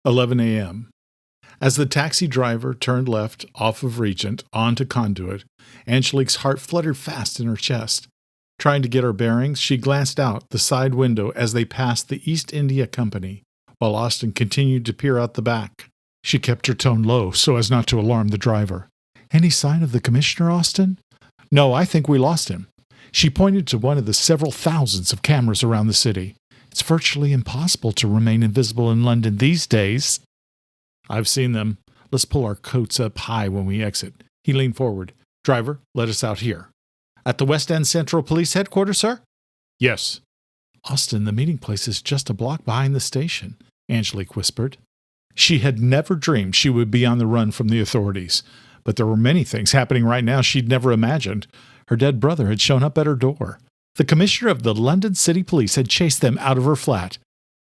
11 a.m. As the taxi driver turned left off of Regent onto Conduit, Angelique's heart fluttered fast in her chest. Trying to get her bearings, she glanced out the side window as they passed the East India Company, while Austin continued to peer out the back. She kept her tone low so as not to alarm the driver. "Any sign of the commissioner, Austin?" "No, I think we lost him." She pointed to one of the several thousands of cameras around the city. "It's virtually impossible to remain invisible in London these days." "I've seen them. Let's pull our coats up high when we exit." He leaned forward. "Driver, let us out here." "At the West End Central Police Headquarters, sir?" "Yes." "Austin, the meeting place is just a block behind the station," Angelique whispered. She had never dreamed she would be on the run from the authorities, but there were many things happening right now she'd never imagined. Her dead brother had shown up at her door. The commissioner of the London City Police had chased them out of her flat.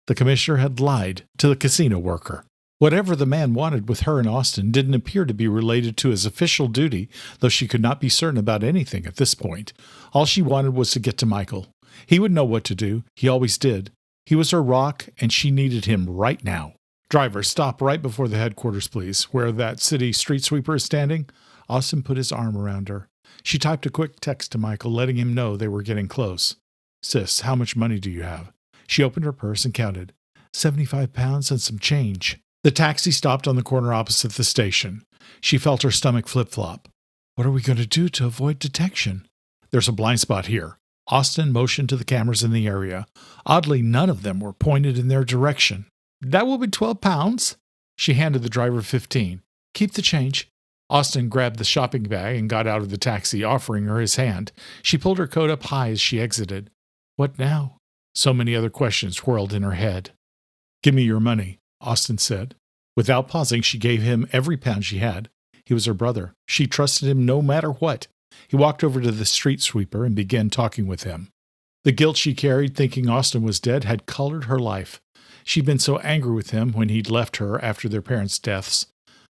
The commissioner had lied to the casino worker. Whatever the man wanted with her and Austin didn't appear to be related to his official duty, though she could not be certain about anything at this point. All she wanted was to get to Michael. He would know what to do. He always did. He was her rock, and she needed him right now. "Driver, stop right before the headquarters, please, where that city street sweeper is standing." Austin put his arm around her. She typed a quick text to Michael, letting him know they were getting close. "Sis, how much money do you have?" She opened her purse and counted. £75 and some change. The taxi stopped on the corner opposite the station. She felt her stomach flip-flop. "What are we going to do to avoid detection?" "There's a blind spot here." Austin motioned to the cameras in the area. Oddly, none of them were pointed in their direction. "That will be £12. She handed the driver 15. "Keep the change." Austin grabbed the shopping bag and got out of the taxi, offering her his hand. She pulled her coat up high as she exited. What now? So many other questions whirled in her head. "Give me your money," Austin said. Without pausing, she gave him every pound she had. He was her brother. She trusted him no matter what. He walked over to the street sweeper and began talking with him. The guilt she carried, thinking Austin was dead, had colored her life. She'd been so angry with him when he'd left her after their parents' deaths.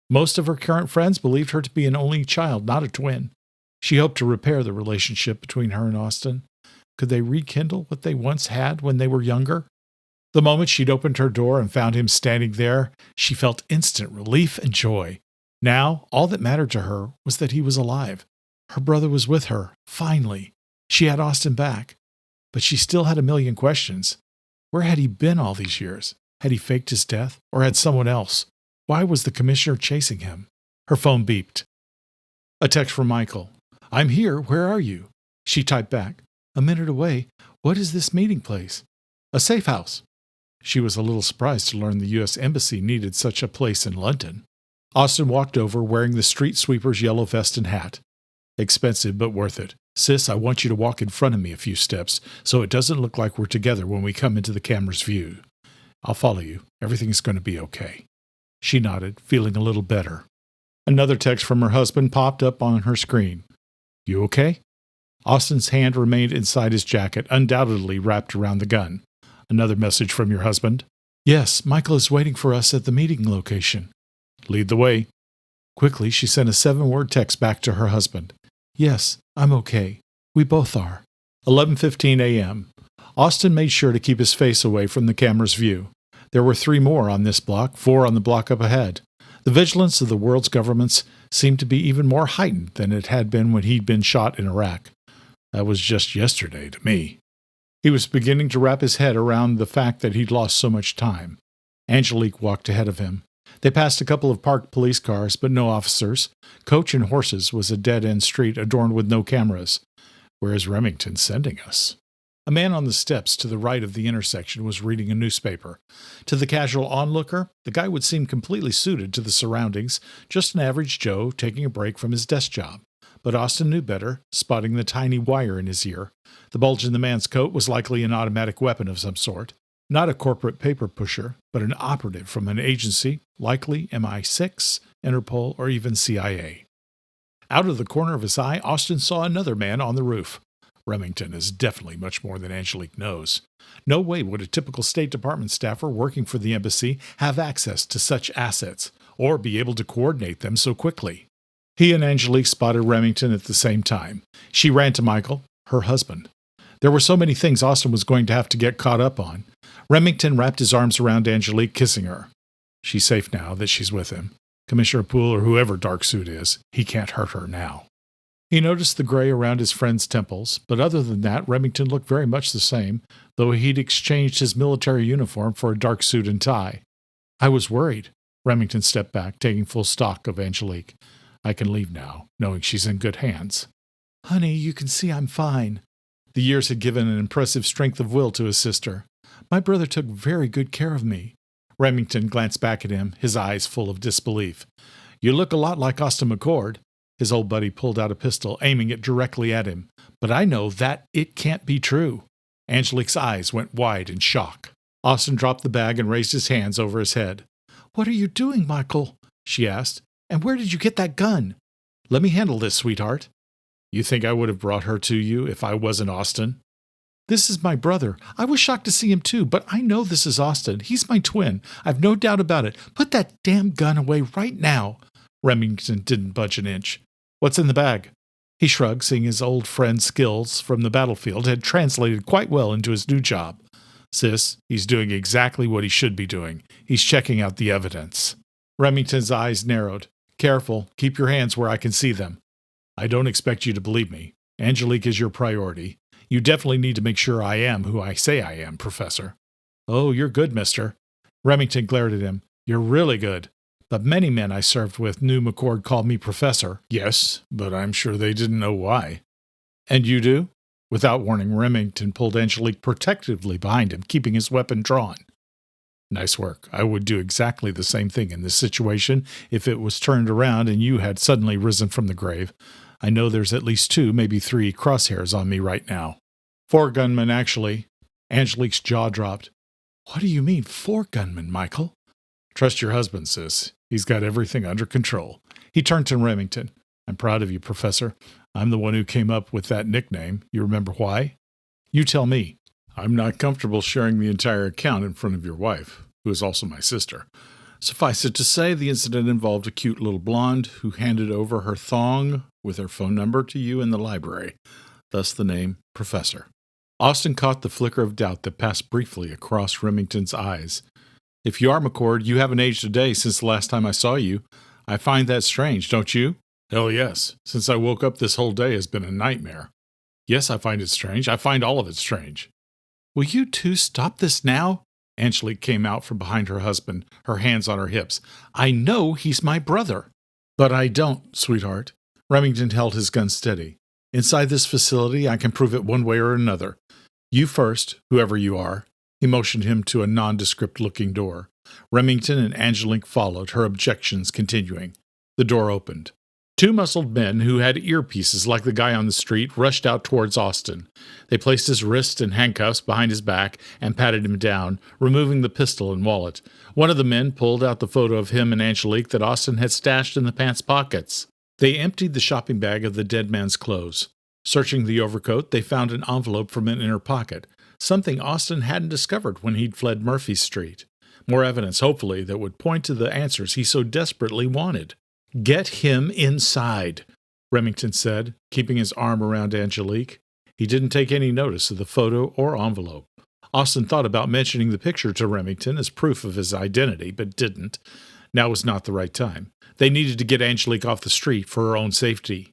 Most of her current friends believed her to be an only child, not a twin. She hoped to repair the relationship between her and Austin. Could they rekindle what they once had when they were younger? The moment she'd opened her door and found him standing there, she felt instant relief and joy. Now, all that mattered to her was that he was alive. Her brother was with her, finally. She had Austin back. But she still had a million questions. Where had he been all these years? Had he faked his death, or had someone else? Why was the commissioner chasing him? Her phone beeped. A text from Michael. "I'm here. Where are you?" She typed back. "A minute away. What is this meeting place?" "A safe house." She was a little surprised to learn the U.S. Embassy needed such a place in London. Austin walked over wearing the street sweeper's yellow vest and hat. "Expensive, but worth it. Sis, I want you to walk in front of me a few steps so it doesn't look like we're together when we come into the camera's view. I'll follow you. Everything's going to be okay." She nodded, feeling a little better. Another text from her husband popped up on her screen. "You okay?" Austin's hand remained inside his jacket, undoubtedly wrapped around the gun. Another message from your husband. "Yes, Michael is waiting for us at the meeting location." "Lead the way." Quickly, she sent a 7-word text back to her husband. "Yes, I'm okay. We both are." 11:15 a.m. Austin made sure to keep his face away from the camera's view. There were 3 more on this block, 4 on the block up ahead. The vigilance of the world's governments seemed to be even more heightened than it had been when he'd been shot in Iraq. That was just yesterday to me. He was beginning to wrap his head around the fact that he'd lost so much time. Angelique walked ahead of him. They passed a couple of parked police cars, but no officers. Coach and Horses was a dead-end street adorned with no cameras. Where is Remington sending us? A man on the steps to the right of the intersection was reading a newspaper. To the casual onlooker, the guy would seem completely suited to the surroundings, just an average Joe taking a break from his desk job. But Austin knew better, spotting the tiny wire in his ear. The bulge in the man's coat was likely an automatic weapon of some sort. Not a corporate paper pusher, but an operative from an agency, likely MI6, Interpol, or even CIA. Out of the corner of his eye, Austin saw another man on the roof. Remington is definitely much more than Angelique knows. No way would a typical State Department staffer working for the embassy have access to such assets, or be able to coordinate them so quickly. He and Angelique spotted Remington at the same time. She ran to Michael, her husband. There were so many things Austin was going to have to get caught up on. Remington wrapped his arms around Angelique, kissing her. She's safe now that she's with him. Commissioner Poole or whoever Dark Suit is, he can't hurt her now. He noticed the gray around his friend's temples, but other than that, Remington looked very much the same, though he'd exchanged his military uniform for a dark suit and tie. I was worried. Remington stepped back, taking full stock of Angelique. I can leave now, knowing she's in good hands. Honey, you can see I'm fine. The years had given an impressive strength of will to his sister. My brother took very good care of me. Remington glanced back at him, his eyes full of disbelief. You look a lot like Austin McCord. His old buddy pulled out a pistol, aiming it directly at him. But I know that it can't be true. Angelique's eyes went wide in shock. Austin dropped the bag and raised his hands over his head. What are you doing, Michael? She asked. And where did you get that gun? Let me handle this, sweetheart. You think I would have brought her to you if I wasn't Austin? This is my brother. I was shocked to see him too, but I know this is Austin. He's my twin. I've no doubt about it. Put that damn gun away right now. Remington didn't budge an inch. What's in the bag? He shrugged, seeing his old friend's skills from the battlefield had translated quite well into his new job. Sis, he's doing exactly what he should be doing. He's checking out the evidence. Remington's eyes narrowed. Careful, keep your hands where I can see them. I don't expect you to believe me. Angelique is your priority. You definitely need to make sure I am who I say I am, Professor. Oh, you're good, mister. Remington glared at him. You're really good. But many men I served with knew McCord called me Professor. Yes, but I'm sure they didn't know why. And you do? Without warning, Remington pulled Angelique protectively behind him, keeping his weapon drawn. Nice work. I would do exactly the same thing in this situation if it was turned around and you had suddenly risen from the grave. I know there's at least 2, maybe 3 crosshairs on me right now. 4 gunmen, actually. Angelique's jaw dropped. What do you mean, 4 gunmen, Michael? Trust your husband, sis. He's got everything under control. He turned to Remington. I'm proud of you, Professor. I'm the one who came up with that nickname. You remember why? You tell me. I'm not comfortable sharing the entire account in front of your wife, who is also my sister. Suffice it to say, the incident involved a cute little blonde who handed over her thong with her phone number to you in the library. Thus the name Professor. Austin caught the flicker of doubt that passed briefly across Remington's eyes. If you are McCord, you haven't aged a day since the last time I saw you. I find that strange, don't you? Hell yes. Since I woke up, this whole day has been a nightmare. Yes, I find it strange. I find all of it strange. Will you two stop this now? Angelique came out from behind her husband, her hands on her hips. I know he's my brother. But I don't, sweetheart. Remington held his gun steady. Inside this facility, I can prove it one way or another. You first, whoever you are. He motioned him to a nondescript-looking door. Remington and Angelique followed, her objections continuing. The door opened. 2 muscled men who had earpieces like the guy on the street rushed out towards Austin. They placed his wrists in handcuffs behind his back and patted him down, removing the pistol and wallet. One of the men pulled out the photo of him and Angelique that Austin had stashed in the pants pockets. They emptied the shopping bag of the dead man's clothes. Searching the overcoat, they found an envelope from an inner pocket, something Austin hadn't discovered when he'd fled Murphy Street. More evidence, hopefully, that would point to the answers he so desperately wanted. Get him inside, Remington said, keeping his arm around Angelique. He didn't take any notice of the photo or envelope. Austin thought about mentioning the picture to Remington as proof of his identity, but didn't. Now was not the right time. They needed to get Angelique off the street for her own safety.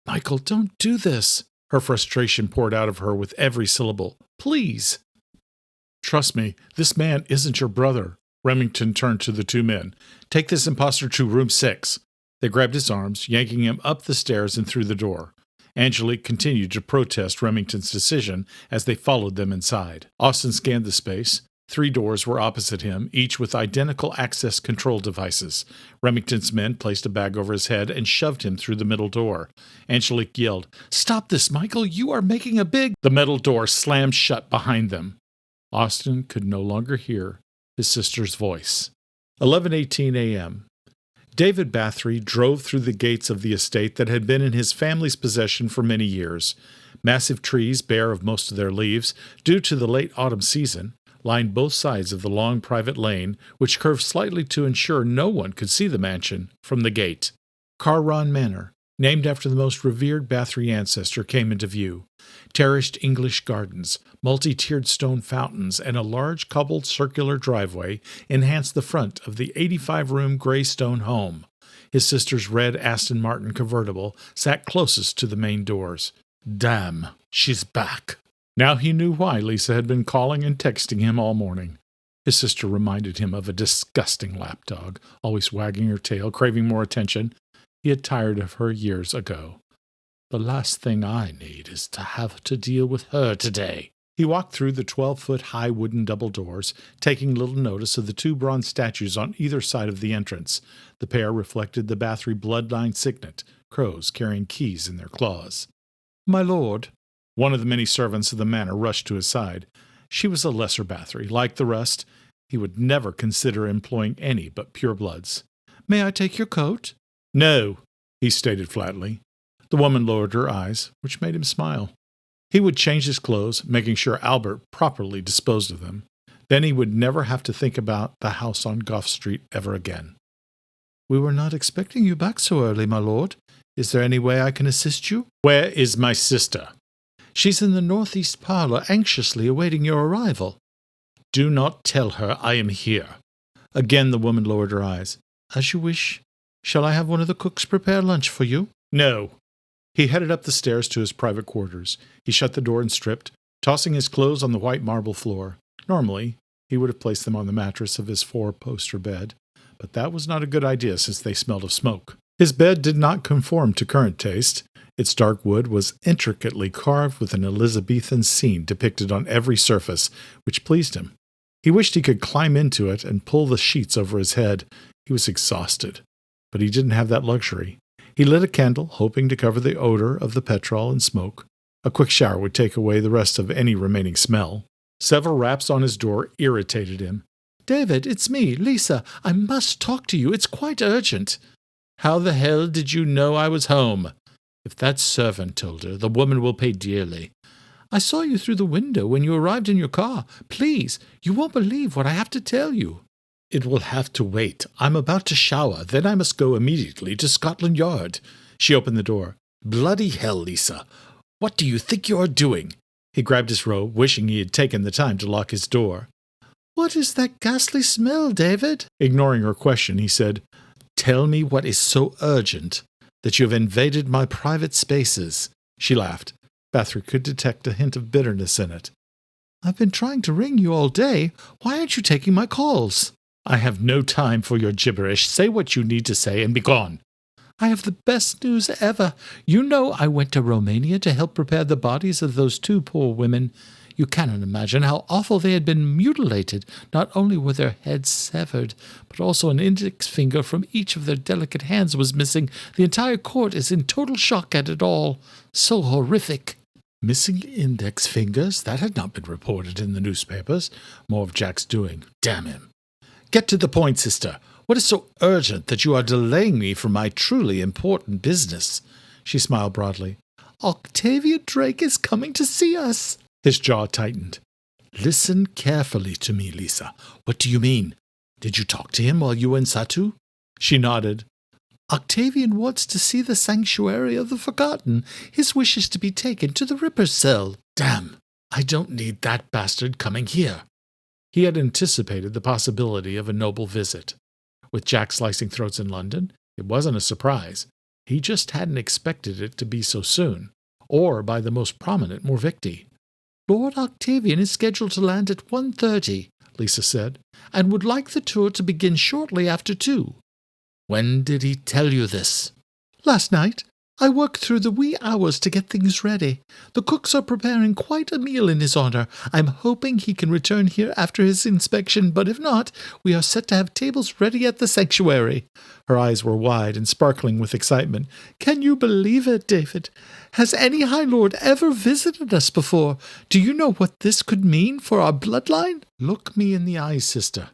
Michael, don't do this. Her frustration poured out of her with every syllable. Please. Trust me, this man isn't your brother. Remington turned to the 2 men. Take this imposter to room 6. They grabbed his arms, yanking him up the stairs and through the door. Angelique continued to protest Remington's decision as they followed them inside. Austin scanned the space. 3 doors were opposite him, each with identical access control devices. Remington's men placed a bag over his head and shoved him through the middle door. Angelique yelled, Stop this, Michael! You are making a big— The metal door slammed shut behind them. Austin could no longer hear his sister's voice. 11:18 a.m. David Bathory drove through the gates of the estate that had been in his family's possession for many years. Massive trees, bare of most of their leaves, due to the late autumn season, lined both sides of the long private lane, which curved slightly to ensure no one could see the mansion from the gate. Carron Manor, named after the most revered Bathory ancestor, came into view. Terraced English gardens, multi-tiered stone fountains, and a large cobbled circular driveway enhanced the front of the 85-room gray stone home. His sister's red Aston Martin convertible sat closest to the main doors. Damn, she's back. Now he knew why Lisa had been calling and texting him all morning. His sister reminded him of a disgusting lapdog, always wagging her tail, craving more attention. He had tired of her years ago. The last thing I need is to have to deal with her today. He walked through the 12-foot-high wooden double doors, taking little notice of the two bronze statues on either side of the entrance. The pair reflected the Bathory bloodline signet, crows carrying keys in their claws. "My lord," one of the many servants of the manor rushed to his side. She was a lesser Bathory. Like the rest, he would never consider employing any but purebloods. "May I take your coat?" "No," he stated flatly. The woman lowered her eyes, which made him smile. He would change his clothes, making sure Albert properly disposed of them. Then he would never have to think about the house on Gough Street ever again. "We were not expecting you back so early, my lord. Is there any way I can assist you?" "Where is my sister?" "She's in the northeast parlor, anxiously awaiting your arrival." "Do not tell her I am here." Again the woman lowered her eyes. "As you wish. Shall I have one of the cooks prepare lunch for you?" "No." He headed up the stairs to his private quarters. He shut the door and stripped, tossing his clothes on the white marble floor. Normally, he would have placed them on the mattress of his four-poster bed, but that was not a good idea since they smelled of smoke. His bed did not conform to current taste. Its dark wood was intricately carved with an Elizabethan scene depicted on every surface, which pleased him. He wished he could climb into it and pull the sheets over his head. He was exhausted, but he didn't have that luxury. He lit a candle, hoping to cover the odor of the petrol and smoke. A quick shower would take away the rest of any remaining smell. Several raps on his door irritated him. "David, it's me, Lisa. I must talk to you. It's quite urgent." "How the hell did you know I was home?" "If that servant told her, the woman will pay dearly." "I saw you through the window when you arrived in your car. Please, you won't believe what I have to tell you." "It will have to wait. I'm about to shower, then I must go immediately to Scotland Yard." She opened the door. "Bloody hell, Lisa. What do you think you are doing?" He grabbed his robe, wishing he had taken the time to lock his door. "What is that ghastly smell, David?" Ignoring her question, he said, "Tell me what is so urgent that you have invaded my private spaces." She laughed. Bathory could detect a hint of bitterness in it. "I've been trying to ring you all day. Why aren't you taking my calls?" "I have no time for your gibberish. Say what you need to say and be gone." "I have the best news ever. You know I went to Romania to help prepare the bodies of those two poor women. You cannot imagine how awful they had been mutilated. Not only were their heads severed, but also an index finger from each of their delicate hands was missing. The entire court is in total shock at it all. So horrific." Missing index fingers? That had not been reported in the newspapers. More of Jack's doing. Damn him. "Get to the point, sister. What is so urgent that you are delaying me from my truly important business?" She smiled broadly. "Octavia Drake is coming to see us." His jaw tightened. "Listen carefully to me, Lisa. What do you mean? Did you talk to him while you were in Satu?" She nodded. "Octavian wants to see the Sanctuary of the Forgotten. His wish is to be taken to the Ripper's cell." "Damn! I don't need that bastard coming here." He had anticipated the possibility of a noble visit. With Jack slicing throats in London, it wasn't a surprise. He just hadn't expected it to be so soon, or by the most prominent Morvicti. "Lord Octavian is scheduled to land at 1:30, Lisa said, "and would like the tour to begin shortly after 2. "When did he tell you this?" "Last night. I worked through the wee hours to get things ready. The cooks are preparing quite a meal in his honor. I'm hoping he can return here after his inspection, but if not, we are set to have tables ready at the sanctuary." Her eyes were wide and sparkling with excitement. "Can you believe it, David? Has any High Lord ever visited us before? Do you know what this could mean for our bloodline?" "Look me in the eyes, sister.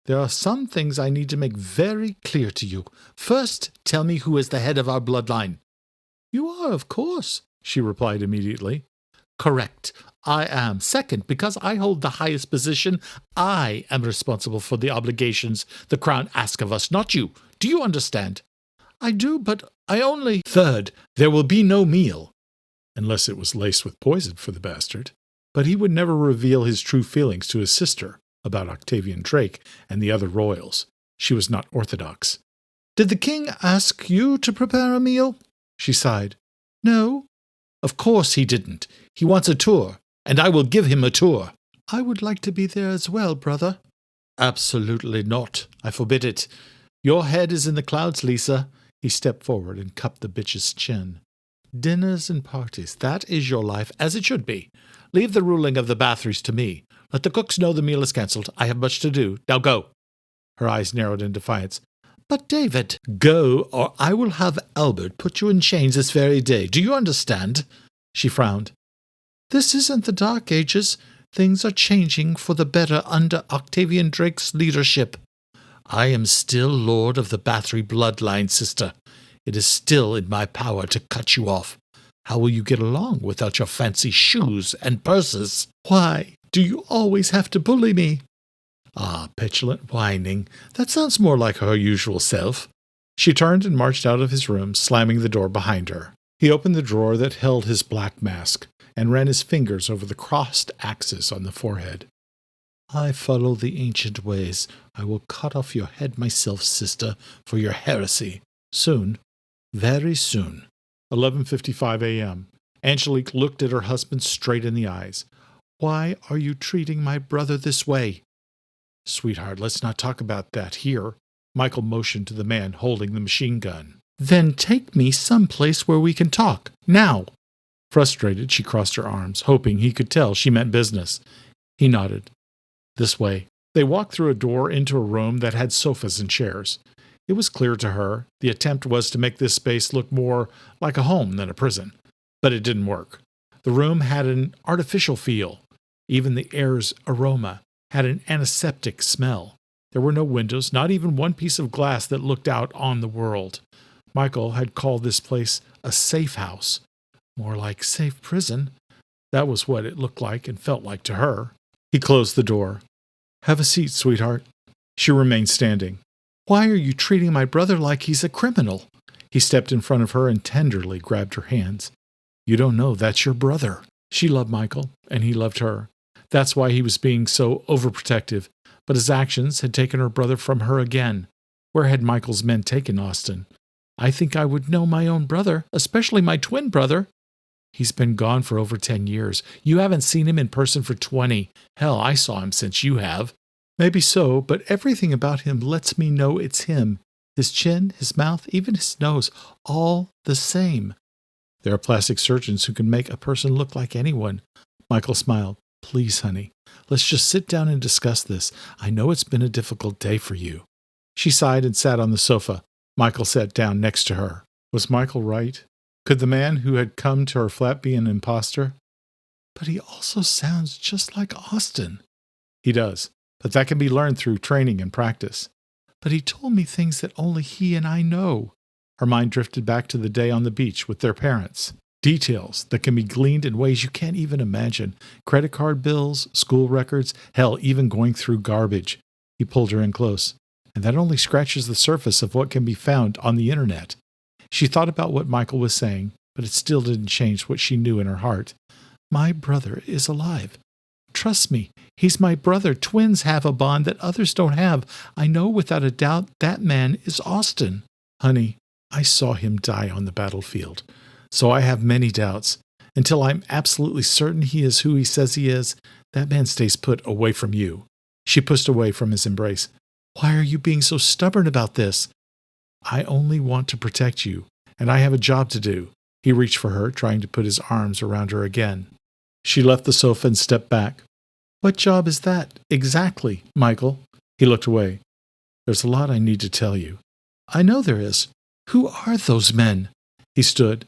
There are some things I need to make very clear to you. First, tell me who is the head of our bloodline." "You are, of course," she replied immediately. "Correct. I am. Second, because I hold the highest position, I am responsible for the obligations the Crown asks of us, not you. Do you understand?" I do, but I only— Third, there will be no meal. Unless it was laced with poison for the bastard. But he would never reveal his true feelings to his sister about Octavian Drake and the other royals. She was not orthodox. Did the king ask you to prepare a meal? She sighed. No. Of course he didn't. He wants a tour, and I will give him a tour. I would like to be there as well, brother. Absolutely not. I forbid it. Your head is in the clouds, Lisa. He stepped forward and cupped the bitch's chin. Dinners and parties, that is your life, as it should be. Leave the ruling of the Bathories to me. Let the cooks know the meal is cancelled. I have much to do. Now go. Her eyes narrowed in defiance. But, David— Go, or I will have Albert put you in chains this very day. Do you understand? She frowned. This isn't the Dark Ages. Things are changing for the better under Octavian Drake's leadership. I am still Lord of the Bathory bloodline, sister. It is still in my power to cut you off. How will you get along without your fancy shoes and purses? Why do you always have to bully me? Ah, petulant whining. That sounds more like her usual self. She turned and marched out of his room, slamming the door behind her. He opened the drawer that held his black mask and ran his fingers over the crossed axes on the forehead. I follow the ancient ways. I will cut off your head myself, sister, for your heresy. Soon. Very soon. 11:55 a.m. Angelique looked at her husband straight in the eyes. Why are you treating my brother this way? Sweetheart, let's not talk about that here. Michael motioned to the man holding the machine gun. Then take me someplace where we can talk. Now. Frustrated, she crossed her arms, hoping he could tell she meant business. He nodded. This way. They walked through a door into a room that had sofas and chairs. It was clear to her the attempt was to make this space look more like a home than a prison. But it didn't work. The room had an artificial feel. Even the air's aroma had an antiseptic smell. There were no windows, not even one piece of glass that looked out on the world. Michael had called this place a safe house. More like safe prison. That was what it looked like and felt like to her. He closed the door. Have a seat, sweetheart. She remained standing. Why are you treating my brother like he's a criminal? He stepped in front of her and tenderly grabbed her hands. You don't know, that's your brother. She loved Michael, and he loved her. That's why he was being so overprotective. But his actions had taken her brother from her again. Where had Michael's men taken Austin? I think I would know my own brother, especially my twin brother. He's been gone for over 10 years. You haven't seen him in person for 20. Hell, I saw him since you have. Maybe so, but everything about him lets me know it's him. His chin, his mouth, even his nose, all the same. There are plastic surgeons who can make a person look like anyone. Michael smiled. Please, honey, let's just sit down and discuss this. I know it's been a difficult day for you. She sighed and sat on the sofa. Michael sat down next to her. Was Michael right? Could the man who had come to her flat be an imposter? But he also sounds just like Austin. He does, but that can be learned through training and practice. But he told me things that only he and I know. Her mind drifted back to the day on the beach with their parents. Details that can be gleaned in ways you can't even imagine. Credit card bills, school records, hell, even going through garbage. He pulled her in close. And that only scratches the surface of what can be found on the internet. She thought about what Michael was saying, but it still didn't change what she knew in her heart. My brother is alive. Trust me, he's my brother. Twins have a bond that others don't have. I know without a doubt that man is Austin. Honey, I saw him die on the battlefield. So I have many doubts. Until I'm absolutely certain he is who he says he is, that man stays put away from you. She pushed away from his embrace. Why are you being so stubborn about this? I only want to protect you, and I have a job to do. He reached for her, trying to put his arms around her again. She left the sofa and stepped back. What job is that, exactly, Michael? He looked away. There's a lot I need to tell you. I know there is. Who are those men? He stood.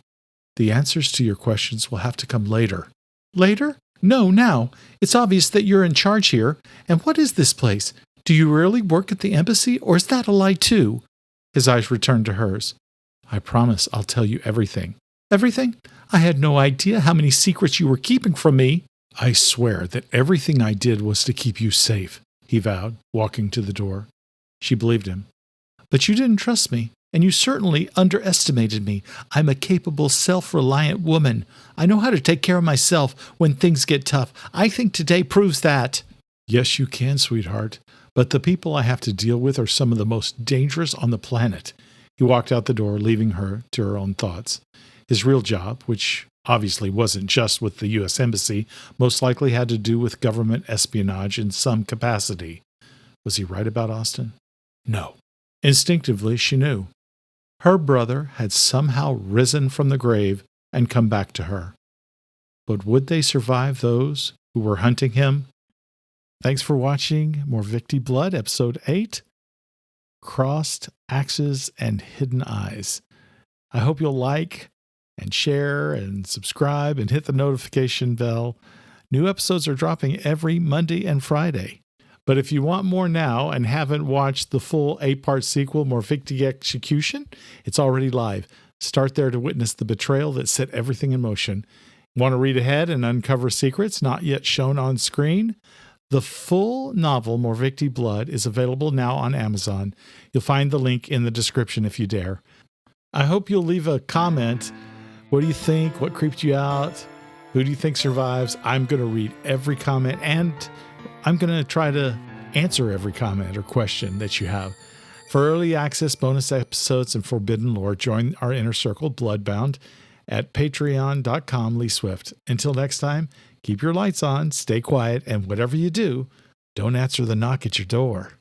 The answers to your questions will have to come later. Later? No, now. It's obvious that you're in charge here. And what is this place? Do you really work at the embassy, or is that a lie too? His eyes returned to hers. I promise I'll tell you everything. Everything? I had no idea how many secrets you were keeping from me. I swear that everything I did was to keep you safe, he vowed, walking to the door. She believed him. But you didn't trust me. And you certainly underestimated me. I'm a capable, self-reliant woman. I know how to take care of myself when things get tough. I think today proves that. Yes, you can, sweetheart. But the people I have to deal with are some of the most dangerous on the planet. He walked out the door, leaving her to her own thoughts. His real job, which obviously wasn't just with the U.S. Embassy, most likely had to do with government espionage in some capacity. Was he right about Austin? No. Instinctively, she knew. Her brother had somehow risen from the grave and come back to her. But would they survive those who were hunting him? Thanks for watching Morvicti Blood, Episode 8, Crossed Axes and Hidden Eyes. I hope you'll like and share and subscribe and hit the notification bell. New episodes are dropping every Monday and Friday. But if you want more now and haven't watched the full 8-part sequel, Morvicti Execution, it's already live. Start there to witness the betrayal that set everything in motion. Want to read ahead and uncover secrets not yet shown on screen? The full novel, Morvicti Blood, is available now on Amazon. You'll find the link in the description if you dare. I hope you'll leave a comment. What do you think? What creeped you out? Who do you think survives? I'm going to read every comment, and I'm going to try to answer every comment or question that you have. For early access, bonus episodes, and Forbidden Lore, join our inner circle, Bloodbound, at patreon.com/Lee Swift. Until next time, keep your lights on, stay quiet, and whatever you do, don't answer the knock at your door.